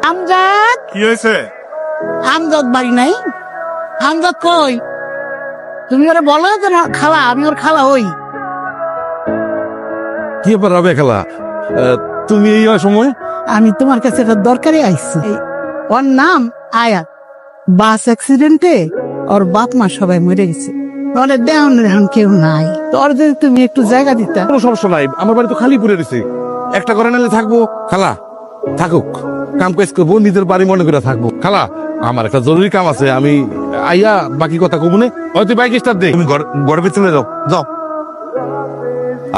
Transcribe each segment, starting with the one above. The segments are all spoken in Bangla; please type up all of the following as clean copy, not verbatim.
আমজাদ, কি হয়েছে? আমজাদ বাড়ি নাই? আমজাদ কই? তুমি ওরা বলো যে না খালা, আমি ওর খালা হই। কি ব্যাপার হবে খেলা? তুমি এই সময়? আমি তোমার কাছে একটা দরকারে আইছি। ওর নাম আয়াত। বাস অ্যাক্সিডেন্টে ওর বাপ মা সবাই মরে গেছে। ওরে দেওয়ান এখন কেউ নাই। তোর যদি তুমি একটু জায়গা দিতা। কোনো সমস্যা নাই, আমার বাড়ি তো খালি পড়ে রয়েছে। একটা করে নিলে থাকবো। খালা থাকুক, কাম কাজ করবো, নিজের বাড়ি মনে করে থাকবো। খালা আমার একটা জরুরি কাম আছে, আমি আইয়া বাকি কথা কব না। হয়তো বাইক স্টার্ট দে, তুমি ঘরের ভিতরে যাও। যাও,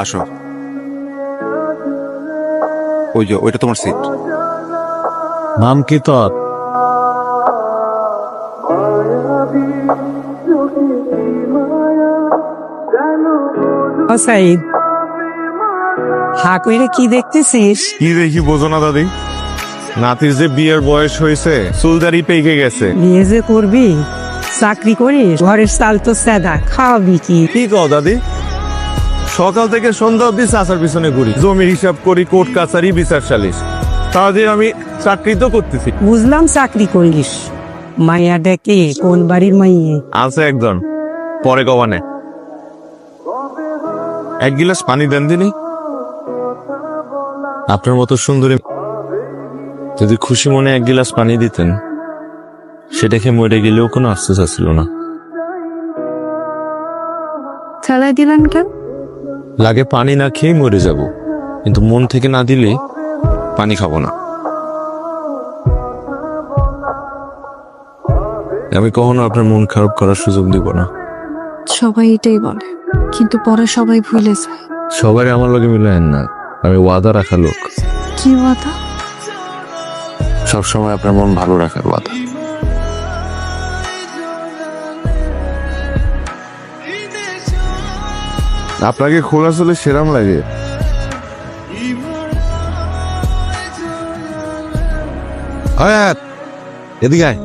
আসো। ওই যে ওইটা তোমার সিট। নাম কি তোর? সাইদ, হা কইরে কি দেখতেছিস? কি দেখি বোঝো না দাদি? নাতির যে বিয়ের বয়স হয়েছে, চুলদারি পেকে গেছে। বিয়ে যে করবি, চাকরি করিস, ঘরের চাল তো সাদা, খাওয়াবি কি? কি কও দাদি? সকাল থেকে সন্ধ্যা অব্দি চাচার পিছনে ঘুরি, জমির হিসাব করি, কোর্ট কাছারি, বিচার সালিশ। তাদের আমি চাকরি তো করতেছি। বুঝলাম চাকরি করিস, মাইয়া ডেকে কোন বাড়ির মাইয়ে? আছে একজন, পরে কবানে। এক গিলাস পানি দেন দিনি। আপনার মতো সুন্দরী যদি খুশি মনে এক গিলাস পানি দিতেন, সেটা খেয়ে মরে গেলেও কোনো আফসোস ছিল না। চালাই দিলেন কেন? লাগে পানি না খেয়ে মরে যাব, কিন্তু মন থেকে না দিলে পানি খাবো না। আমি কখনো আপনার মন খারাপ করার সুযোগ দিব না। সবাই এটাই বলে, কিন্তু পরে সবাই ভুলে যায়। সবাই আমার লগে মিলায়েন না, আমি ওয়াদা রাখা লোক। কি ওয়াদা? সবসময় আপনার মন ভালো রাখার ওয়াদা। আপনাকে খোলা চলে সেরাম লাগে। আয়াত, এদিকে আয়।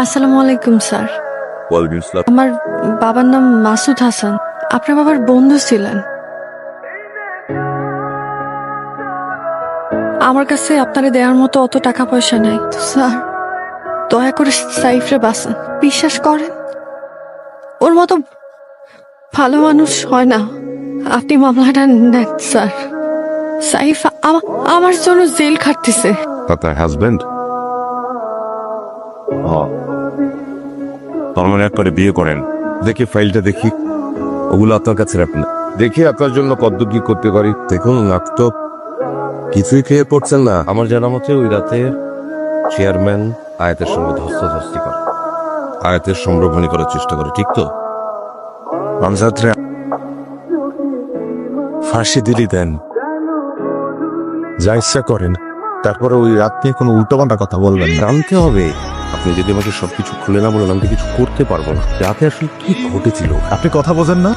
আসসালামু আলাইকুম স্যার। ওয়ালাইকুম আসসালাম। আমার বাবার নাম মাসুদ হাসান, আপনার বাবার বন্ধু ছিলেন। আমার কাছে আপনারে দেওয়ার মতো অত টাকা পয়সা নাই তো স্যার, দয়া করে সাইফরে বাঁচান। বিশ্বাস করেন, ওর মতো ভালো মানুষ হয় না। আপনি মামলাটা নেন স্যার। সাইফ আমার জন্য জেল খাটতেছে। তার হাজবেন্ড? তরমানের করে বিয়ে করেন। দেখি ফাইলটা দেখি। ওগুলো আপনার কাছে রাখেন, দেখি আপনার জন্য কত কি করতে পারি। দেখুন আপনি তো কিছুই খেয়ে পড়ছেন না। আমার জানা মতে ওই রাতে চেয়ারম্যান আয়াতের সঙ্গে ধস্তাধস্তি করে, আয়াতের সম্ভ্রমণী করার চেষ্টা করে, ঠিক তো? আমজাদরে ফাঁসি দিলি দেন, যা ইচ্ছা করেন। তারপরে ওই রাত নিয়ে কোনো উল্টোপাল্টা কথা বলবেন, জানতে হবে। আপনি যদি আমাকে সবকিছু খুলে না বলেন, আমি কিছু করতে পারবো না। রাতে আসলে কি ঘটেছিল আপনি কথা বোঝেন না।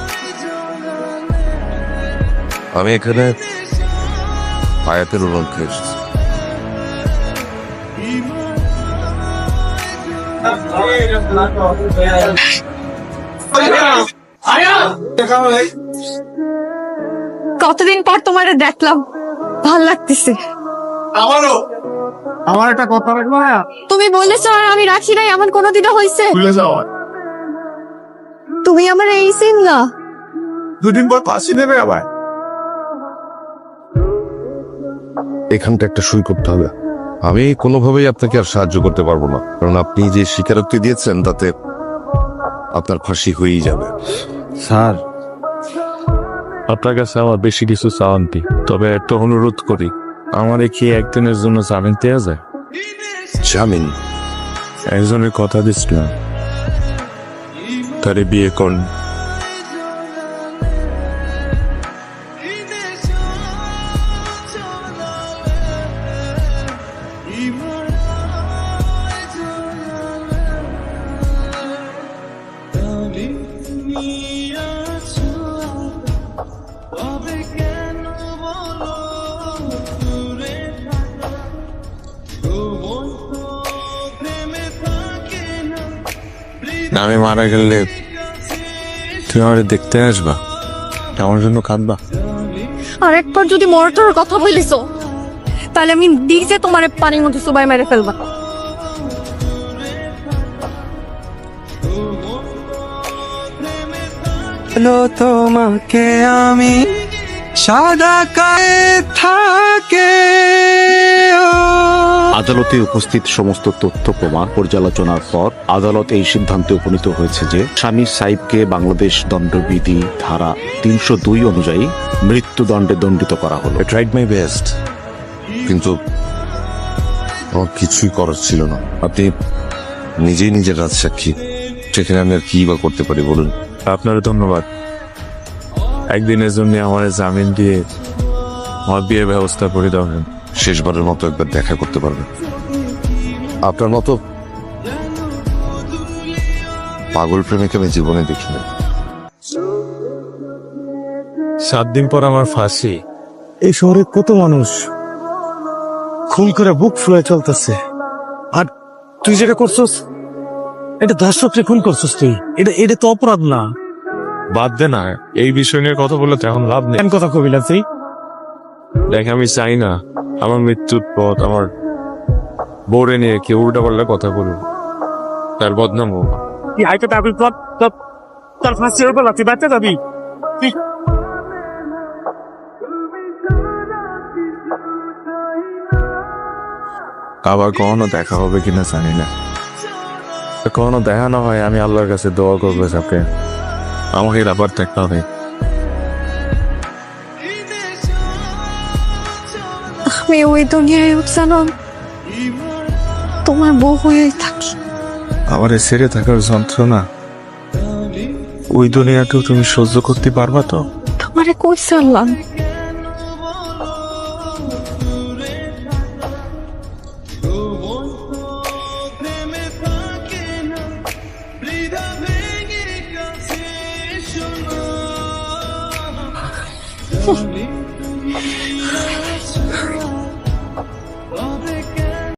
আমি এখানে আয়াতের অনুরোধে এসেছি। কতদিন পর তোমার দেখলাম, ভাল লাগতেছে। আমার একটা কথা রাখবো। তুমি বলেছো আর আমি রাখি নাই, এমন কোনোদিনও হয়েছে? ভুলে যাও, তুমি আমার এই সিন না। দুদিন পর ফাঁসি দেবে আবার। এখানটা একটা সই করতে হবে। আমি কোনোভাবেই আপনাকে আর সাহায্য করতে পারবো না, কারণ আপনি যে স্বীকারোক্তি দিয়েছেন তাতে আপনার ফাঁসি হয়েই যাবে। স্যার, আপনার কাছে আমার বেশি কিছু চাওয়ান্তি, তবে একটা অনুরোধ করি, আমার কি একদিনের জন্য জামিন দেওয়া যায়? জামিন? একজনের কথা দিচ্ছিলাম, তারে বিয়ে করুন। আমি মারা গেলে তুমি আমার দেখতে আসবা, আমার জন্য কাঁদবা। আর একবার যদি মরটার কথা বলিস, তাহলে আমি দিয়েছে তোমার পানির মধ্যে সবাই মেরে ফেলবা। তোমাকে আমি সাদা কায়ে থাকে। আদালতে উপস্থিত সমস্ত তথ্য প্রমাণ পর্যালোচনার পর আদালত এই সিদ্ধান্তে উপনীত হয়েছে যে স্বামী সাইবকে বাংলাদেশ দণ্ডবিধি ধারা 302 অনুযায়ী মৃত্যুদণ্ডে দণ্ডিত করা হলো। ট্রাইড মাই বেস্ট, কিন্তু আমার কিছুই করার ছিল না। আপনি নিজেই নিজের রাজসাক্ষী, সেখানে আমি আর কি বা করতে পারি বলুন? আপনার ধন্যবাদ, একদিনের জন্য আমার জামিন দিয়ে আমার বিয়ের ব্যবস্থা করে দেবেন। শেষবারের মতো একবার দেখা করতে পারবেন? আপনার মতো পাগল প্রেমিক আমি জীবনে দেখিনি। 7 দিন পর আমার ফাঁসি। এই শহরে কত মানুষ খুন করে বুক ফুলে চলতেছে, আর তুই যেটা করছস এটা ধর্ষককে খুন করছস। তুই এটা তো অপরাধ না। বাদ দে না, এই বিষয় নিয়ে কথা বলে তেমন লাভ নেই। কেন কথা কবি না তুই? দেখ, আমি চাই না আমার মৃত্যুর পর আমার বোরে নিয়ে কেউ উল্টা পাল্টা কথা বলুক, তার বদনাম হোক। তুই হাইকোর্টে আপিল কর, তার ফাঁসির উপর তুই বাঁচতে যাবি? আবার কখনো দেখা হবে কিনা জানি না, কখনো দেখা না হয় আমি আল্লাহর কাছে দোয়া করবো সাথে আমাকে আবার দেখা হবে। আমি ওই দুনিয়ায় জানো তোমার বউ হয়ে থাকি। আমার ছেড়ে থাকার যন্ত্রণা ওই দুনিয়াতেও তুমি সহ্য করতে পারবা তো? তোমারে কইছে আল্লাহ Oh